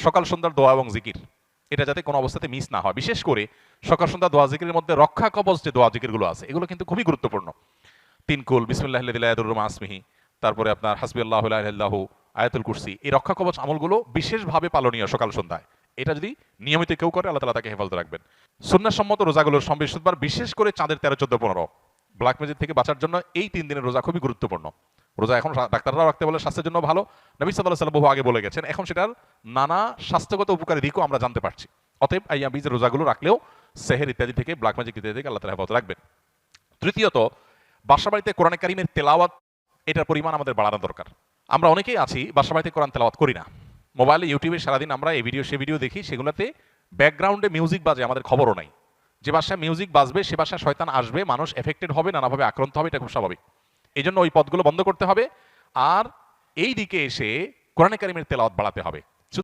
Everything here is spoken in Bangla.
সকাল সন্ধ্যার দোয়া এবং জিকির, এটা যাতে কোনো অবস্থাতে মিস না হয়। বিশেষ করে সকাল সন্ধ্যা দোয়া জিকিরের মধ্যে রক্ষা কবচ যে দোয়া জিকিরগুলো আছে, এগুলো কিন্তু খুবই গুরুত্বপূর্ণ। তিন কুল, বিসমিল্লাহিল লাযী লা ইয়াদুররু মা ইসমিহি, তারপরে আপনার হাসবিয়াল্লাহু লা ইলাহা ইল্লাহু, আয়াতুল কুরসি, এই রক্ষা কবচ আমলগুলো বিশেষভাবে পালনীয় সকাল সন্ধ্যায়। এটা যদি নিয়মিত কেউ করে, আল্লাহ তাআলা তাকে হেফাজতে রাখবেন। সুন্নাহসম্মত রোজাগুলোর বৃহস্পতিবার, বিশেষ করে চাঁদের 13, 14, 15 ব্ল্যাক ম্যাজিক থেকে বাঁচার জন্য এই 3 দিনের রোজা খুবই গুরুত্বপূর্ণ। রোজা এখন ডাক্তাররাও রাখতে বলে, স্বাস্থ্যের জন্য ভালো। নবী সাল্লাল্লাহু আলাইহি ওয়াসাল্লাম বহু আগে বলে গেছেন, এখন সেটার নানা স্বাস্থ্যগত উপকারী দিকও আমরা জানতে পারছি। অতএব আইয়াম বীজের রোজাগুলো রাখলেও সেহের ইত্যাদি থেকে, ব্ল্যাক ম্যাজিক ইত্যাদি থেকে আল্লাহ তাআলা হেফাজত রাখবেন। তৃতীয়ত, বাসাবাড়িতে কোরআনে কারিমের তেলাওয়াত, এটার পরিমাণ আমাদের বাড়ানো দরকার। আমরা অনেকেই আছি বাসাবাড়িতে কোরআন তেলাওয়াত করি না। মোবাইলে ইউটিউবে সারাদিন আমরা এই ভিডিও সে ভিডিও দেখি, সেগুলোতে ব্যাকগ্রাউন্ডে মিউজিক বাজে, আমাদের খবরও নাই। যে বাসায় মিউজিক বাজবে সে বাসায় শয়তান আসবে, মানুষ এফেক্টেড হবে, নানাভাবে আক্রান্ত হবে, এটা খুব স্বাভাবিক। এই জন্য ওই পথগুলো বন্ধ করতে হবে। আর এই দিকে এসে কোরআনে কারিমের তেলাওয়াত বাড়াতে হবে।